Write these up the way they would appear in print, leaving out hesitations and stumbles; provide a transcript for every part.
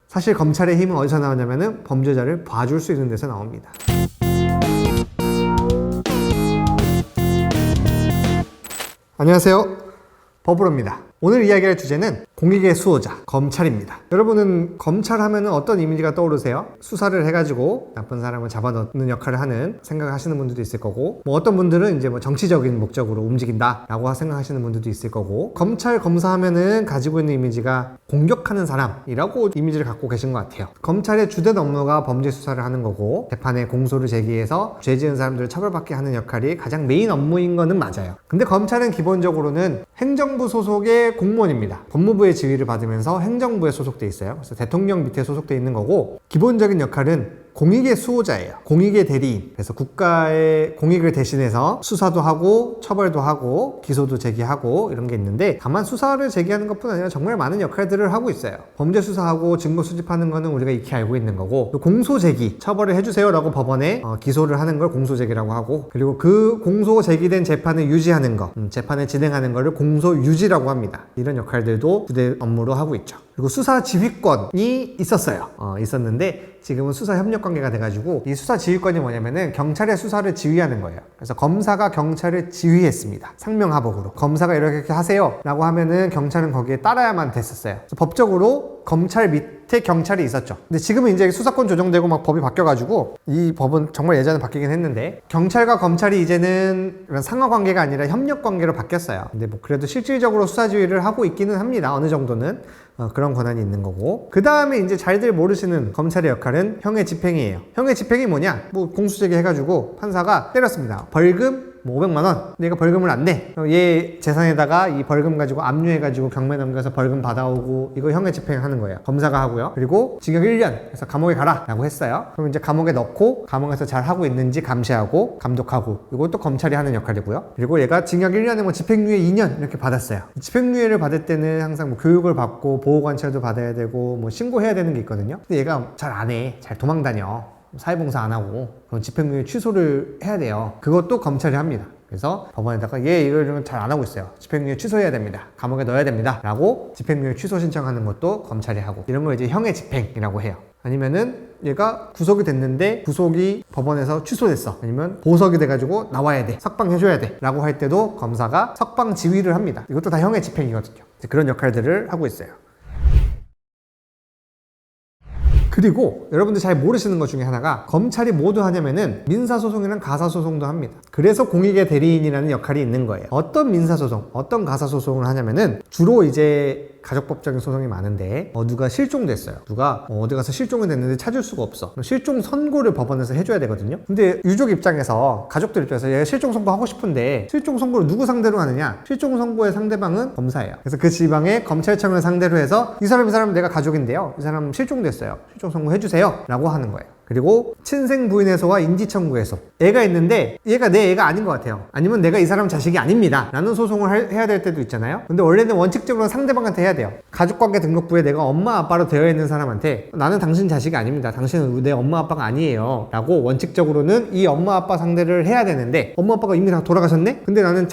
사실 검찰의 힘은 어디서 나오냐면은 범죄자를 봐줄 수 있는 데서 나옵니다. 안녕하세요, 버블로입니다. 오늘 이야기할 주제는 공익의 수호자, 검찰입니다. 여러분은 검찰 하면은 어떤 이미지가 떠오르세요? 수사를 해가지고 나쁜 사람을 잡아넣는 역할을 하는 생각하시는 분들도 있을 거고, 어떤 분들은 이제 정치적인 목적으로 움직인다 라고 생각하시는 분들도 있을 거고, 검찰 검사 하면은 가지고 있는 이미지가 공격하는 사람이라고 이미지를 갖고 계신 것 같아요. 검찰의 주된 업무가 범죄 수사를 하는 거고, 재판에 공소를 제기해서 죄 지은 사람들을 처벌받게 하는 역할이 가장 메인 업무인 거는 맞아요. 근데 검찰은 기본적으로는 행정부 소속의 공무원입니다. 법무부의 지위를 받으면서 행정부에 소속돼 있어요. 그래서 대통령 밑에 소속돼 있는 거고, 기본적인 역할은 공익의 수호자예요. 공익의 대리인. 그래서 국가의 공익을 대신해서 수사도 하고 처벌도 하고 기소도 제기하고 이런 게 있는데, 다만 수사를 제기하는 것뿐 아니라 정말 많은 역할들을 하고 있어요. 범죄 수사하고 증거 수집하는 거는 우리가 익히 알고 있는 거고, 공소 제기, 처벌을 해주세요 라고 법원에 기소를 하는 걸 공소 제기라고 하고, 그리고 그 공소 제기된 재판을 유지하는 거, 재판을 진행하는 거를 공소 유지라고 합니다. 이런 역할들도 부대 업무로 하고 있죠. 그리고 수사 지휘권이 있었는데 지금은 수사 협력 관계가 돼가지고, 이 수사 지휘권이 뭐냐면은 경찰의 수사를 지휘하는 거예요. 그래서 검사가 경찰을 지휘했습니다. 상명하복으로 검사가 이렇게 하세요 라고 하면은 경찰은 거기에 따라야만 됐었어요. 그래서 법적으로 검찰 밑에 경찰이 있었죠. 근데 지금은 이제 수사권 조정되고 막 법이 바뀌어가지고, 이 법은 정말 예전에 바뀌긴 했는데, 경찰과 검찰이 이제는 이런 상하 관계가 아니라 협력 관계로 바뀌었어요. 근데 그래도 실질적으로 수사 지휘를 하고 있기는 합니다. 어느 정도는 그런 권한이 있는 거고, 그 다음에 이제 잘들 모르시는 검찰의 역할은 형의 집행이에요. 형의 집행이 뭐냐? 공수제기 해가지고 판사가 때렸습니다. 벌금 500만 원. 내가 벌금을 안 내. 얘 재산에다가 이 벌금 가지고 압류해가지고 경매 넘겨서 벌금 받아오고, 이거 형의 집행하는 거예요. 검사가 하고요. 그리고 징역 1년. 그래서 감옥에 가라 라고 했어요. 그럼 이제 감옥에 넣고 감옥에서 잘 하고 있는지 감시하고 감독하고, 이것도 검찰이 하는 역할이고요. 그리고 얘가 징역 1년에 집행유예 2년 이렇게 받았어요. 집행유예를 받을 때는 항상 교육을 받고 보호관찰도 받아야 되고 신고해야 되는 게 있거든요. 근데 얘가 잘 안 해. 잘 도망다녀. 사회봉사 안 하고. 그럼 집행유예 취소를 해야 돼요. 그것도 검찰이 합니다. 그래서 법원에다가 얘 이걸 잘 안 하고 있어요. 집행유예 취소해야 됩니다. 감옥에 넣어야 됩니다. 라고 집행유예 취소 신청하는 것도 검찰이 하고, 이런 걸 이제 형의 집행이라고 해요. 아니면은 얘가 구속이 됐는데 구속이 법원에서 취소됐어. 아니면 보석이 돼가지고 나와야 돼. 석방해줘야 돼. 라고 할 때도 검사가 석방 지휘를 합니다. 이것도 다 형의 집행이거든요. 그런 역할들을 하고 있어요. 그리고 여러분들 잘 모르시는 것 중에 하나가, 검찰이 뭐도 하냐면은 민사소송이랑 가사소송도 합니다. 그래서 공익의 대리인이라는 역할이 있는 거예요. 어떤 민사소송, 어떤 가사소송을 하냐면은 주로 이제 가족법적인 소송이 많은데, 누가 실종됐어요. 누가 어디 가서 실종이 됐는데 찾을 수가 없어. 실종 선고를 법원에서 해줘야 되거든요. 근데 유족 입장에서, 가족들 입장에서 얘가 실종 선고하고 싶은데 실종 선고를 누구 상대로 하느냐? 실종 선고의 상대방은 검사예요. 그래서 그 지방의 검찰청을 상대로 해서 이 사람 내가 가족인데요, 이 사람 실종됐어요. 실종 선고 해주세요 라고 하는 거예요. 그리고 친생 부인에서와 인지청구에서, 애가 있는데 얘가 내 애가 아닌 것 같아요. 아니면 내가 이 사람 자식이 아닙니다 라는 소송을 해야 될 때도 있잖아요. 근데 원래는 원칙적으로 상대방한테 해야 돼요. 가족관계 등록부에 내가 엄마 아빠로 되어 있는 사람한테 나는 당신 자식이 아닙니다, 당신은 내 엄마 아빠가 아니에요 라고 원칙적으로는 이 엄마 아빠 상대를 해야 되는데, 엄마 아빠가 이미 다 돌아가셨네? 근데 나는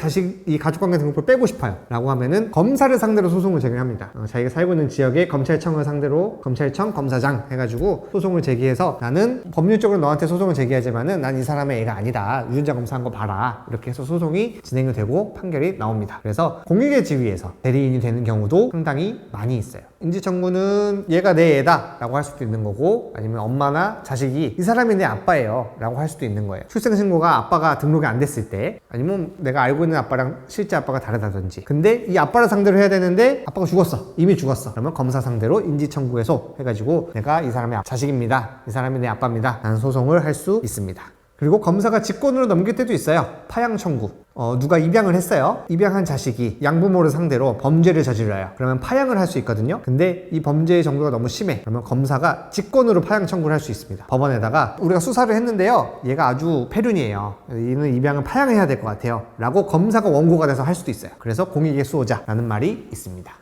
이 가족관계 등록부를 빼고 싶어요 라고 하면은 검사를 상대로 소송을 제기합니다. 자기가 살고 있는 지역의 검찰청을 상대로 검찰청 검사장 해가지고 소송을 제기해서, 나는 법률적으로 너한테 소송을 제기하지만은 난 이 사람의 애가 아니다, 유전자 검사한 거 봐라, 이렇게 해서 소송이 진행이 되고 판결이 나옵니다. 그래서 공익의 지위에서 대리인이 되는 경우도 상당히 많이 있어요. 인지청구는 얘가 내 애다 라고 할 수도 있는 거고, 아니면 엄마나 자식이 이 사람이 내 아빠예요 라고 할 수도 있는 거예요. 출생신고가 아빠가 등록이 안 됐을 때, 아니면 내가 알고 있는 아빠랑 실제 아빠가 다르다든지, 근데 이 아빠를 상대로 해야 되는데 아빠가 죽었어, 이미 죽었어. 그러면 검사 상대로 인지청구해서 해가지고 내가 이 사람의 자식입니다, 이 사람이 내 아빠입니다 라는 소송을 할 수 있습니다. 그리고 검사가 직권으로 넘길 때도 있어요. 파양 청구. 누가 입양을 했어요. 입양한 자식이 양부모를 상대로 범죄를 저질러요. 그러면 파양을 할 수 있거든요. 근데 이 범죄의 정도가 너무 심해. 그러면 검사가 직권으로 파양 청구를 할 수 있습니다. 법원에다가 우리가 수사를 했는데요, 얘가 아주 폐륜이에요. 얘는 입양을 파양해야 될 것 같아요 라고 검사가 원고가 돼서 할 수도 있어요. 그래서 공익의 수호자라는 말이 있습니다.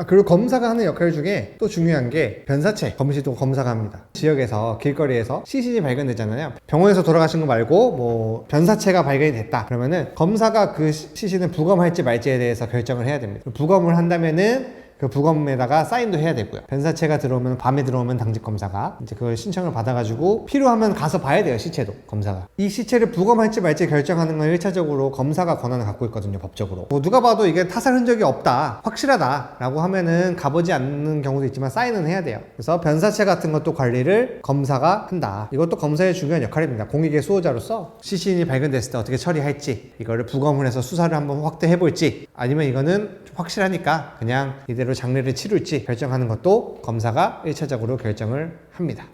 그리고 검사가 하는 역할 중에 또 중요한 게 변사체 검시도 검사가 합니다. 지역에서 길거리에서 시신이 발견되잖아요. 병원에서 돌아가신 거 말고 변사체가 발견이 됐다 그러면은 검사가 그 시신을 부검할지 말지에 대해서 결정을 해야 됩니다. 부검을 한다면은 그 부검에다가 사인도 해야 되고요. 변사체가 들어오면 밤에 들어오면 당직 검사가 이제 그걸 신청을 받아가지고 필요하면 가서 봐야 돼요. 시체도 검사가. 이 시체를 부검할지 말지 결정하는 건 1차적으로 검사가 권한을 갖고 있거든요. 법적으로. 뭐 누가 봐도 이게 타살 흔적이 없다, 확실하다라고 하면은 가보지 않는 경우도 있지만 사인은 해야 돼요. 그래서 변사체 같은 것도 관리를 검사가 한다. 이것도 검사의 중요한 역할입니다. 공익의 수호자로서 시신이 발견됐을 때 어떻게 처리할지, 이거를 부검을 해서 수사를 한번 확대해 볼지, 아니면 이거는 좀 확실하니까 그냥 이대로 장례를 치룰지 결정하는 것도 검사가 1차적으로 결정을 합니다.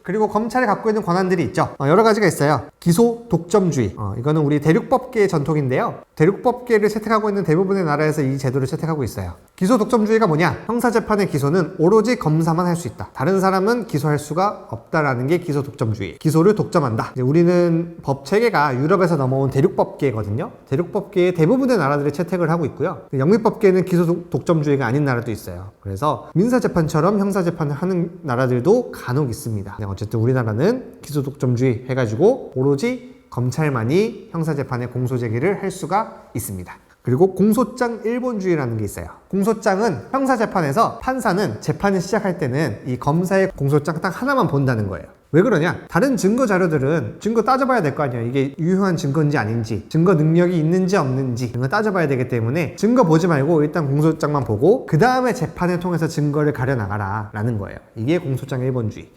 그리고 검찰이 갖고 있는 권한들이 있죠. 여러 가지가 있어요. 기소 독점주의. 이거는 우리 대륙법계의 전통인데요. 대륙법계를 채택하고 있는 대부분의 나라에서 이 제도를 채택하고 있어요. 기소 독점주의가 뭐냐? 형사재판의 기소는 오로지 검사만 할 수 있다. 다른 사람은 기소할 수가 없다라는 게 기소 독점주의. 기소를 독점한다. 이제 우리는 법 체계가 유럽에서 넘어온 대륙법계거든요. 대륙법계의 대부분의 나라들이 채택을 하고 있고요. 영미법계는 기소 독점주의가 아닌 나라도 있어요. 그래서 민사재판처럼 형사재판을 하는 나라들도 간혹 있습니다. 어쨌든 우리나라는 기소 독점주의 해가지고 오로지 검찰만이 형사재판에 공소제기를 할 수가 있습니다. 그리고 공소장 일본주의라는 게 있어요. 공소장은 형사재판에서 판사는 재판을 시작할 때는 이 검사의 공소장 딱 하나만 본다는 거예요. 왜 그러냐? 다른 증거 자료들은 증거 따져봐야 될 거 아니에요. 이게 유효한 증거인지 아닌지, 증거 능력이 있는지 없는지 이런 거 따져봐야 되기 때문에 증거 보지 말고 일단 공소장만 보고 그 다음에 재판을 통해서 증거를 가려나가라 라는 거예요. 이게 공소장 일본주의.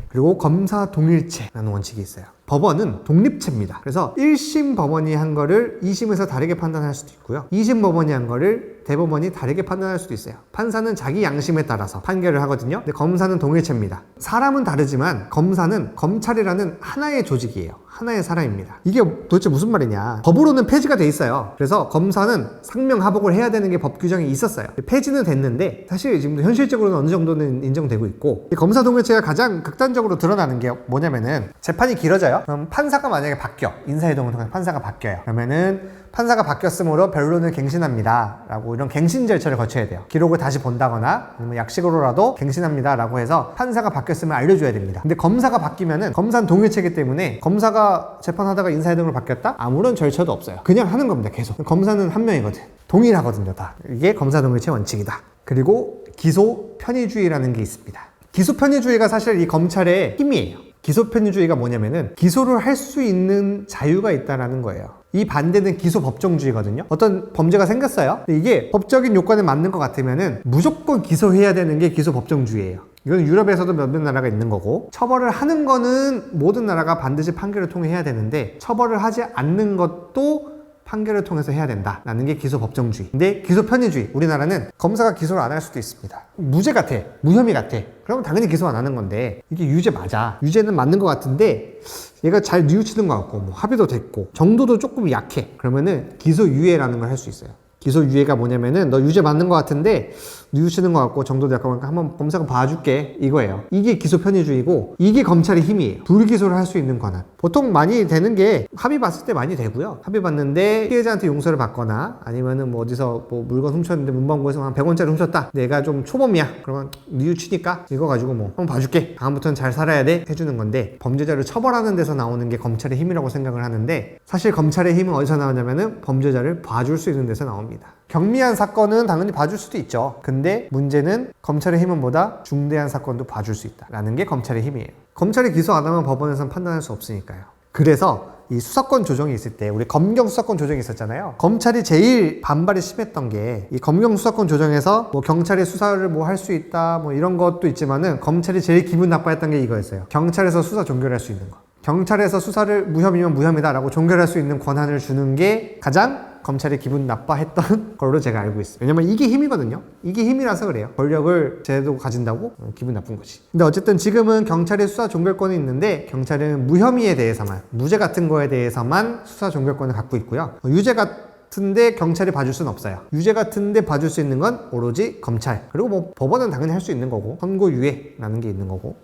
그리고 검사 동일체라는 원칙이 있어요. 법원은 독립체입니다. 그래서 1심 법원이 한 거를 2심에서 다르게 판단할 수도 있고요. 2심 법원이 한 거를 대법원이 다르게 판단할 수도 있어요. 판사는 자기 양심에 따라서 판결을 하거든요. 근데 검사는 동일체입니다. 사람은 다르지만 검사는 검찰이라는 하나의 조직이에요. 하나의 사람입니다. 이게 도대체 무슨 말이냐? 법으로는 폐지가 돼 있어요. 그래서 검사는 상명하복을 해야 되는 게 법 규정이 있었어요. 폐지는 됐는데 사실 지금도 현실적으로는 어느 정도는 인정되고 있고, 검사 동일체가 가장 극단적으로 드러나는 게 뭐냐면은 재판이 길어져요. 그럼 판사가 만약에 바뀌어, 인사이동을 통해서 판사가 바뀌어요. 그러면은 판사가 바뀌었으므로 변론을 갱신합니다 라고 이런 갱신 절차를 거쳐야 돼요. 기록을 다시 본다거나 아니면 약식으로라도 갱신합니다 라고 해서 판사가 바뀌었으면 알려줘야 됩니다. 근데 검사가 바뀌면은 검사는 동일체이기 때문에 검사가 재판하다가 인사이동으로 바뀌었다? 아무런 절차도 없어요. 그냥 하는 겁니다. 계속. 검사는 한 명이거든. 동일하거든요. 다. 이게 검사 동일체 원칙이다. 그리고 기소 편의주의라는 게 있습니다. 기소 편의주의가 사실 이 검찰의 힘이에요. 기소 편의주의가 뭐냐면은 기소를 할 수 있는 자유가 있다라는 거예요. 이 반대는 기소 법정주의거든요. 어떤 범죄가 생겼어요. 근데 이게 법적인 요건에 맞는 것 같으면은 무조건 기소해야 되는 게 기소 법정주의예요. 이건 유럽에서도 몇몇 나라가 있는 거고, 처벌을 하는 거는 모든 나라가 반드시 판결을 통해 해야 되는데 처벌을 하지 않는 것도 판결을 통해서 해야 된다라는 게 기소 법정주의. 근데 기소 편의주의, 우리나라는 검사가 기소를 안 할 수도 있습니다. 무죄 같아, 무혐의 같아. 그러면 당연히 기소 안 하는 건데 이게 유죄 맞아. 유죄는 맞는 것 같은데 얘가 잘 뉘우치는 것 같고 뭐 합의도 됐고 정도도 조금 약해. 그러면은 기소유예라는 걸 할 수 있어요. 기소유예가 뭐냐면은 너 유죄 맞는 것 같은데 뉘우치는 것 같고 정도도 약간 한번 검사가 봐줄게 이거예요. 이게 기소 편의주의고 이게 검찰의 힘이에요. 불기소를 할 수 있는 권한. 보통 많이 되는 게 합의 봤을 때 많이 되고요. 합의 봤는데 피해자한테 용서를 받거나 아니면은 뭐 어디서 뭐 물건 훔쳤는데 문방구에서 한 100원짜리 훔쳤다. 내가 좀 초범이야. 그러면 뉘우치니까 이거 가지고 뭐 한번 봐줄게. 다음부터는 잘 살아야 돼. 해주는 건데, 범죄자를 처벌하는 데서 나오는 게 검찰의 힘이라고 생각을 하는데 사실 검찰의 힘은 어디서 나오냐면은 범죄자를 봐줄 수 있는 데서 나옵니다. 경미한 사건은 당연히 봐줄 수도 있죠. 근데 문제는 검찰의 힘은 보다 중대한 사건도 봐줄 수 있다라는 게 검찰의 힘이에요. 검찰이 기소 안 하면 법원에서는 판단할 수 없으니까요. 그래서 이 수사권 조정이 있을 때 우리 검경 수사권 조정이 있었잖아요. 검찰이 제일 반발이 심했던 게 이 검경 수사권 조정에서 뭐 경찰이 수사를 뭐 할 수 있다 뭐 이런 것도 있지만은 검찰이 제일 기분 나빠했던 게 이거였어요. 경찰에서 수사 종결할 수 있는 거. 경찰에서 수사를 무혐의면 무혐의다 라고 종결할 수 있는 권한을 주는 게 가장 검찰이 기분 나빠했던 걸로 제가 알고 있어요. 왜냐면 이게 힘이거든요. 이게 힘이라서 그래요. 권력을 제대로 가진다고 기분 나쁜 거지. 근데 어쨌든 지금은 경찰의 수사 종결권이 있는데 경찰은 무혐의에 대해서만, 무죄 같은 거에 대해서만 수사 종결권을 갖고 있고요. 유죄 같은데 경찰이 봐줄 수는 없어요. 유죄 같은데 봐줄 수 있는 건 오로지 검찰. 그리고 뭐 법원은 당연히 할 수 있는 거고, 선고유예라는 게 있는 거고.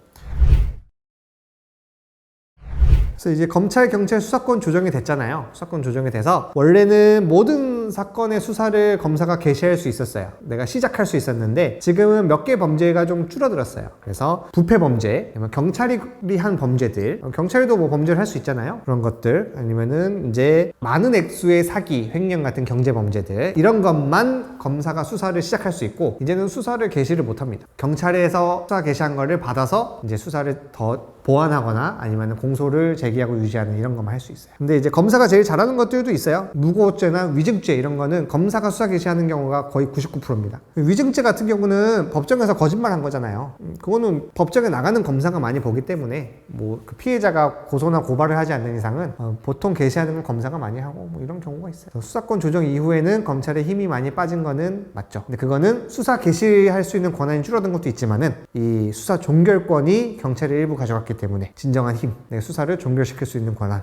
그래서 이제 검찰, 경찰 수사권 조정이 됐잖아요. 수사권 조정이 돼서 원래는 모든 많은 사건의 수사를 검사가 개시할 수 있었어요. 내가 시작할 수 있었는데 지금은 몇 개 범죄가 좀 줄어들었어요. 그래서 부패 범죄, 경찰이 한 범죄들, 경찰도 뭐 범죄를 할 수 있잖아요. 그런 것들, 아니면은 이제 많은 액수의 사기, 횡령 같은 경제 범죄들, 이런 것만 검사가 수사를 시작할 수 있고, 이제는 수사를 개시를 못 합니다. 경찰에서 수사 개시한 거를 받아서 이제 수사를 더 보완하거나 아니면 공소를 제기하고 유지하는 이런 것만 할 수 있어요. 근데 이제 검사가 제일 잘하는 것들도 있어요. 무고죄나 위증죄 이런 거는 검사가 수사 개시하는 경우가 거의 99%입니다. 위증죄 같은 경우는 법정에서 거짓말한 거잖아요. 그거는 법정에 나가는 검사가 많이 보기 때문에 뭐 그 피해자가 고소나 고발을 하지 않는 이상은 보통 개시하는 건 검사가 많이 하고 뭐 이런 경우가 있어요. 수사권 조정 이후에는 검찰의 힘이 많이 빠진 거는 맞죠. 근데 그거는 수사 개시할 수 있는 권한이 줄어든 것도 있지만은 이 수사 종결권이 경찰이 일부 가져갔기 때문에 진정한 힘, 수사를 종결시킬 수 있는 권한.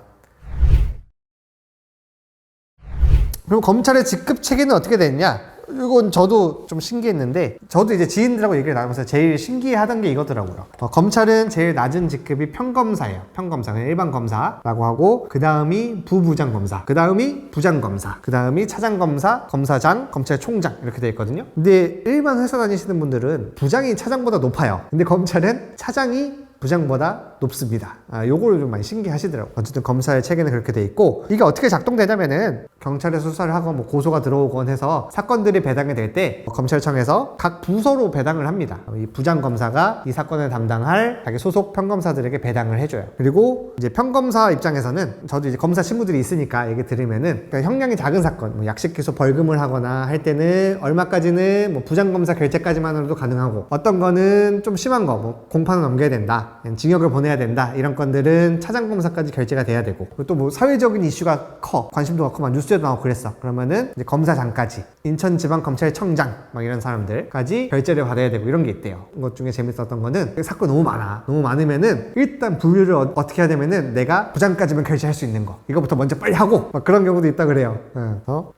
그럼 검찰의 직급 체계는 어떻게 됐냐? 이건 저도 좀 신기했는데, 저도 이제 지인들하고 얘기를 나누면서 제일 신기하던 게 이거더라고요. 검찰은 제일 낮은 직급이 평검사예요. 평검사, 그냥 일반 검사라고 하고, 그 다음이 부부장검사, 그 다음이 부장검사, 그 다음이 차장검사, 검사장, 검찰총장 이렇게 돼 있거든요. 근데 일반 회사 다니시는 분들은 부장이 차장보다 높아요. 근데 검찰은 차장이 부장보다 높습니다. 요거를 좀 많이 신기하시더라고요. 어쨌든 검사의 체계는 그렇게 돼 있고, 이게 어떻게 작동되냐면은 경찰에서 수사를 하고 뭐 고소가 들어오건 해서 사건들이 배당이 될 때 검찰청에서 각 부서로 배당을 합니다. 이 부장검사가 이 사건을 담당할 자기 소속 평검사들에게 배당을 해줘요. 그리고 이제 평검사 입장에서는, 저도 이제 검사 친구들이 있으니까 얘기 들으면은, 그러니까 형량이 작은 사건, 뭐 약식 기소 벌금을 하거나 할 때는 얼마까지는 뭐 부장검사 결재까지만으로도 가능하고, 어떤 거는 좀 심한 거, 뭐 공판을 넘겨야 된다, 징역을 보내야 된다, 이런 건들은 차장검사까지 결재가 돼야 되고, 또 뭐 사회적인 이슈가 커, 관심도가 커, 막 뉴스에도 나오고 그랬어. 그러면은 이제 검사장까지, 인천지방검찰청장 막 이런 사람들까지 결재를 받아야 되고, 이런 게 있대요. 이것 중에 재밌었던 거는 사건이 너무 많아. 너무 많으면은 일단 분류를 어떻게 해야 되면은 내가 부장까지만 결재할 수 있는 거, 이거부터 먼저 빨리 하고, 막 그런 경우도 있다 그래요.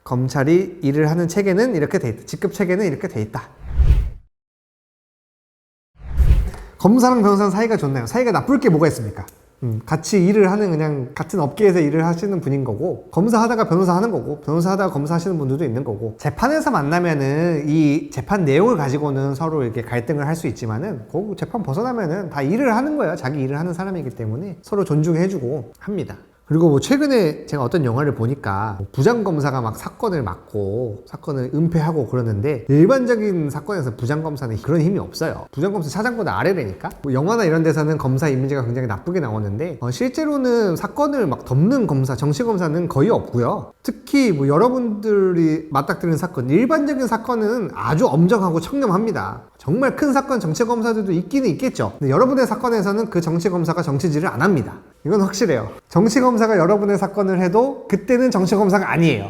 검찰이 일을 하는 체계는 이렇게 돼 있다. 직급 체계는 이렇게 돼 있다. 검사랑 변호사는 사이가 좋나요? 사이가 나쁠 게 뭐가 있습니까? 같이 일을 하는, 그냥 같은 업계에서 일을 하시는 분인 거고, 검사 하다가 변호사 하는 거고, 변호사 하다가 검사 하시는 분들도 있는 거고, 재판에서 만나면은 이 재판 내용을 가지고는 서로 이렇게 갈등을 할 수 있지만은, 그 재판 벗어나면은 다 일을 하는 거예요. 자기 일을 하는 사람이기 때문에 서로 존중해주고 합니다. 그리고 뭐 최근에 제가 어떤 영화를 보니까 부장검사가 막 사건을 맡고 사건을 은폐하고 그러는데, 일반적인 사건에서 부장검사는 그런 힘이 없어요. 부장검사 차장보다 아래라니까. 뭐 영화나 이런 데서는 검사 이미지가 굉장히 나쁘게 나오는데, 실제로는 사건을 막 덮는 검사, 정치검사는 거의 없고요. 특히 뭐 여러분들이 맞닥뜨리는 사건, 일반적인 사건은 아주 엄정하고 청렴합니다. 정말 큰 사건 정치검사들도 있기는 있겠죠. 근데 여러분의 사건에서는 그 정치검사가 정치질을 안 합니다. 이건 확실해요. 정치검사가 여러분의 사건을 해도 그때는 정치검사가 아니에요.